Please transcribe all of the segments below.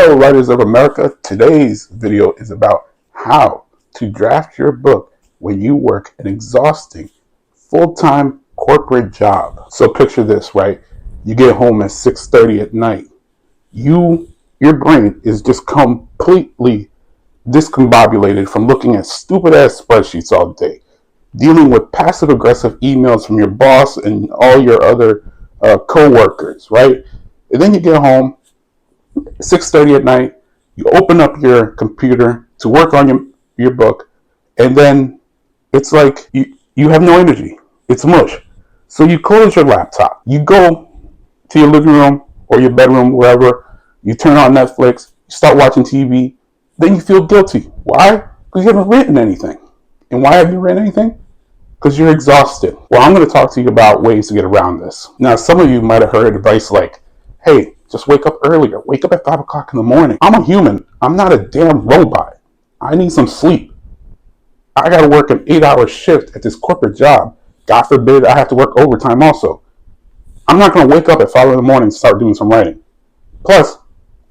Hello, writers of America. Today's video is about how to draft your book when you work an exhausting full-time corporate job. So picture this, right? You get home at 6:30 at night. Your brain is just completely discombobulated from looking at stupid-ass spreadsheets all day, dealing with passive-aggressive emails from your boss and all your other co-workers, right? And then you get home 6:30 at night, you open up your computer to work on your book, and then it's like you have no energy. It's mush. So you close your laptop, you go to your living room or your bedroom, wherever, you turn on Netflix, you start watching TV, then you feel guilty. Why? Because you haven't written anything. And why have you written anything? Because you're exhausted. Well, I'm going to talk to you about ways to get around this. Now, some of you might have heard advice like, hey, just wake up earlier. Wake up at 5 o'clock in the morning. I'm a human. I'm not a damn robot. I need some sleep. I got to work an 8-hour shift at this corporate job. God forbid I have to work overtime also. I'm not going to wake up at 5 in the morning and start doing some writing. Plus,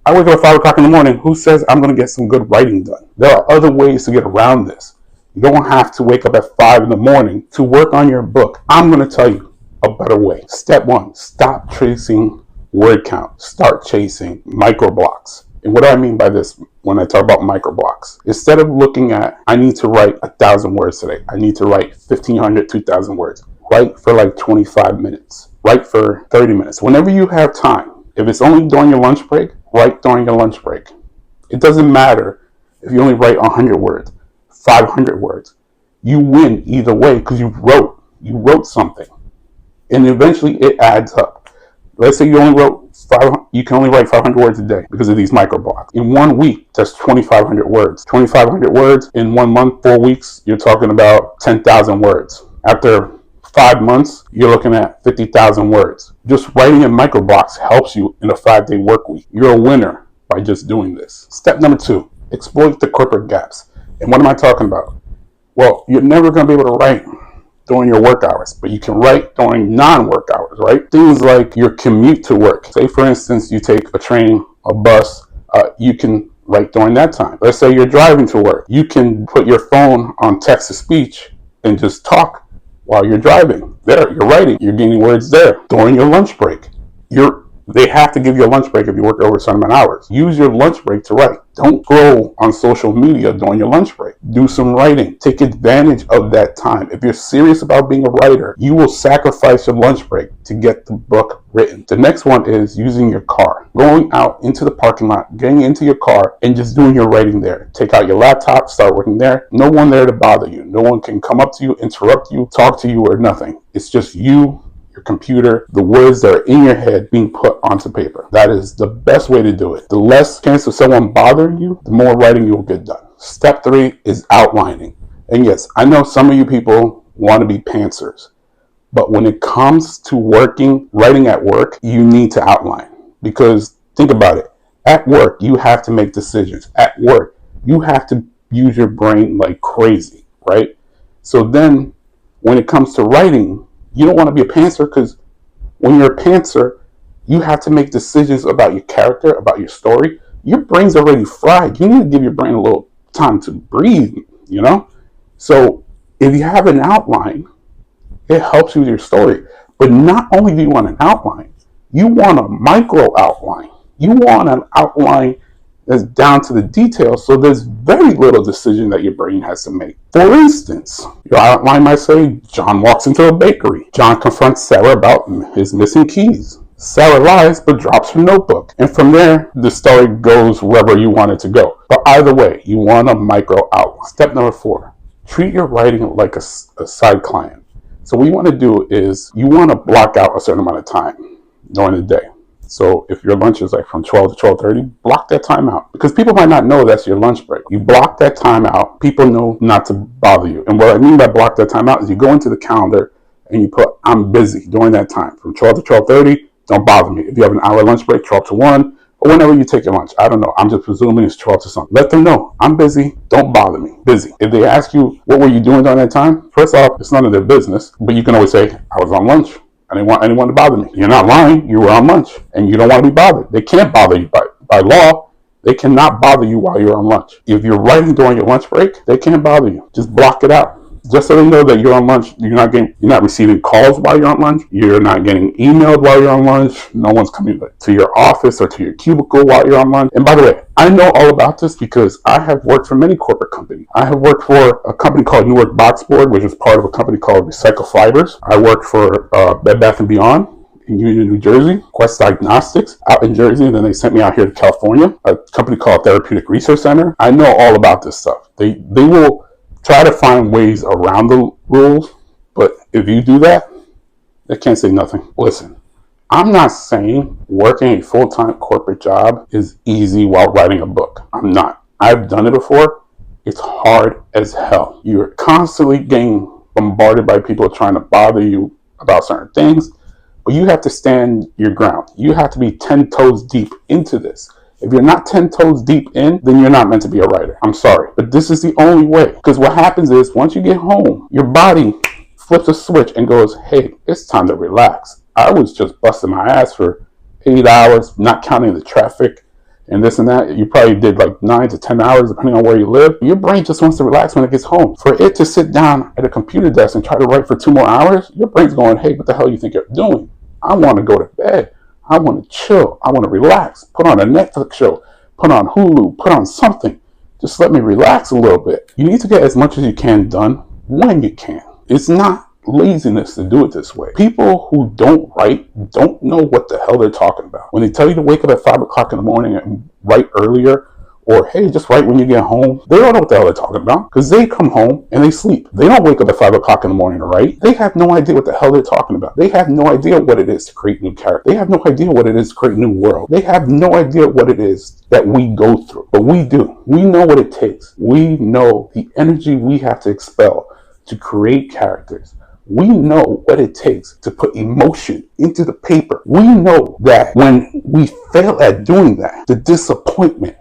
I wake up at 5 o'clock in the morning. Who says I'm going to get some good writing done? There are other ways to get around this. You don't have to wake up at 5 in the morning to work on your book. I'm going to tell you a better way. Step 1, stop tracing word count. Start chasing micro blocks. And what do I mean by this when I talk about micro blocks? Instead of looking at, I need to write 1,000 words today. I need to write 1,500, 2,000 words. Write for like 25 minutes. Write for 30 minutes. Whenever you have time. If it's only during your lunch break, write during your lunch break. It doesn't matter if you only write 100 words, 500 words. You win either way because you wrote something. And eventually it adds up. Let's say you can only write 500 words a day because of these micro blocks. In 1 week, that's 2,500 words. 2,500 words in 1 month, 4 weeks, you're talking about 10,000 words. After 5 months, you're looking at 50,000 words. Just writing in micro blocks helps you in a 5-day work week. You're a winner by just doing this. Step number 2, exploit the corporate gaps. And what am I talking about? Well, you're never going to be able to write during your work hours, but you can write during non-work hours, right? Things like your commute to work. Say, for instance, you take a train, a bus, you can write during that time. Let's say you're driving to work. You can put your phone on text-to-speech and just talk while you're driving. There, you're writing. You're gaining words there. During your lunch break, they have to give you a lunch break if you work over a certain amount of hours. Use your lunch break to write. Don't scroll on social media during your lunch break. Do some writing. Take advantage of that time. If you're serious about being a writer, you will sacrifice your lunch break to get the book written. The next one is using your car. Going out into the parking lot, getting into your car, and just doing your writing there. Take out your laptop, start working there. No one there to bother you. No one can come up to you, interrupt you, talk to you, or nothing. It's just you, your computer, the words that are in your head being put onto paper. That is the best way to do it. The less chance of someone bothering you, the more writing you will get done. Step 3 is outlining. And yes, I know some of you people want to be pantsers, but when it comes to writing at work, you need to outline. Because think about it. At work, you have to make decisions. At work, you have to use your brain like crazy, right? So then when it comes to writing, you don't want to be a pantser, because when you're a pantser, you have to make decisions about your character, about your story. Your brain's already fried. You need to give your brain a little time to breathe, So if you have an outline, it helps you with your story. But not only do you want an outline, you want a micro outline. You want an outline that's down to the details, so there's very little decision that your brain has to make. For instance, your outline might say, John walks into a bakery. John confronts Sarah about his missing keys. Sarah lies but drops her notebook. And from there, the story goes wherever you want it to go. But either way, you want a micro outline. Step number 4, treat your writing like a side client. So what you want to do is you want to block out a certain amount of time during the day. So if your lunch is like from 12 to 12:30, block that time out. Because people might not know that's your lunch break. You block that time out, people know not to bother you. And what I mean by block that time out is you go into the calendar and you put, I'm busy during that time. From 12 to 12:30, don't bother me. If you have an hour lunch break, 12 to 1, or whenever you take your lunch. I don't know. I'm just presuming it's 12 to something. Let them know, I'm busy. Don't bother me. Busy. If they ask you, what were you doing during that time? First off, it's none of their business. But you can always say, I was on lunch. I didn't want anyone to bother me. You're not lying. You were on lunch and you don't want to be bothered. They can't bother you by law. They cannot bother you while you're on lunch. If you're writing during your lunch break, they can't bother you. Just block it out. Just so they know that you're on lunch, you're not receiving calls while you're on lunch. You're not getting emailed while you're on lunch. No one's coming to your office or to your cubicle while you're on lunch. And by the way, I know all about this because I have worked for many corporate companies. I have worked for a company called Newark Boxboard, which is part of a company called Recycle Fibers. I worked for Bed Bath & Beyond in Union, New Jersey, Quest Diagnostics out in Jersey, and then they sent me out here to California, a company called Therapeutic Research Center. I know all about this stuff. They will try to find ways around the rules, but if you do that, they can't say nothing. Listen, I'm not saying working a full-time corporate job is easy while writing a book. I'm not. I've done it before. It's hard as hell. You're constantly getting bombarded by people trying to bother you about certain things, but you have to stand your ground. You have to be 10 toes deep into this. If you're not 10 toes deep in, then you're not meant to be a writer. I'm sorry, but this is the only way. Because what happens is once you get home, your body flips a switch and goes, hey, it's time to relax. I was just busting my ass for 8 hours, not counting the traffic and this and that. You probably did like 9 to 10 hours, depending on where you live. Your brain just wants to relax when it gets home. For it to sit down at a computer desk and try to write for 2 more hours, your brain's going, hey, what the hell you think you're doing? I want to go to bed. I want to chill. I want to relax. Put on a Netflix show. Put on Hulu. Put on something. Just let me relax a little bit. You need to get as much as you can done when you can. It's not laziness to do it this way. People who don't write don't know what the hell they're talking about. When they tell you to wake up at 5 o'clock in the morning and write earlier, or hey, just write when you get home, they don't know what the hell they're talking about because they come home and they sleep. They don't wake up at 5 o'clock in the morning to write. They have no idea what the hell they're talking about. They have no idea what it is to create new characters. They have no idea what it is to create a new world. They have no idea what it is that we go through. But we do. We know what it takes. We know the energy we have to expel to create characters. We know what it takes to put emotion into the paper. We know that when we fail at doing that, the disappointment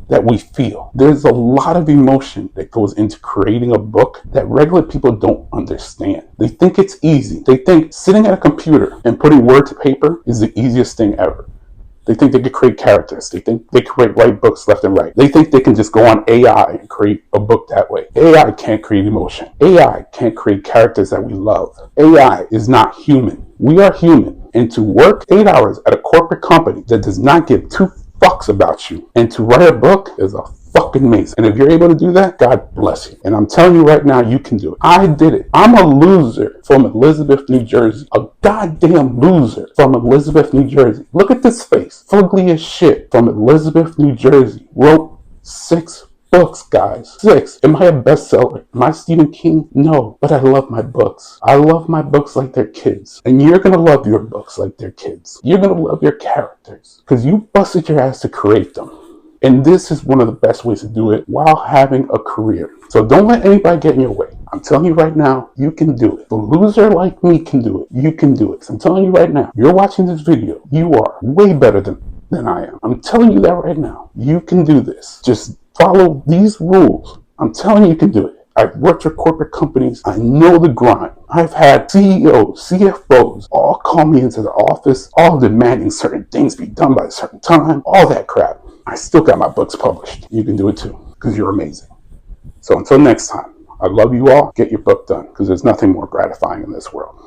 that we feel. There's a lot of emotion that goes into creating a book that regular people don't understand. They think it's easy. They think sitting at a computer and putting word to paper is the easiest thing ever. They think they can create characters. They think they can write books left and right. They think they can just go on AI and create a book that way. AI can't create emotion. AI can't create characters that we love. AI is not human. We are human. And to work 8 hours at a corporate company that does not give 2 fucks about you and to write a book is a fucking amazing. And if you're able to do that, God bless you. And I'm telling you right now, you can do it. I did it. I'm a loser from Elizabeth, New Jersey. A goddamn loser from Elizabeth, New Jersey. Look at this face. Fugly as shit from Elizabeth, New Jersey. Wrote 6 books, guys. 6. Am I a bestseller? Am I Stephen King? No, but I love my books. I love my books like they're kids. And you're gonna love your books like they're kids. You're gonna love your characters because you busted your ass to create them. And this is one of the best ways to do it while having a career. So don't let anybody get in your way. I'm telling you right now, you can do it. The loser like me can do it. You can do it. So I'm telling you right now, you're watching this video. You are way better than I am. I'm telling you that right now. You can do this. Just follow these rules. I'm telling you can do it. I've worked for corporate companies. I know the grind. I've had CEOs, CFOs all call me into the office, all demanding certain things be done by a certain time, all that crap. I still got my books published. You can do it too because you're amazing. So until next time, I love you all. Get your book done because there's nothing more gratifying in this world.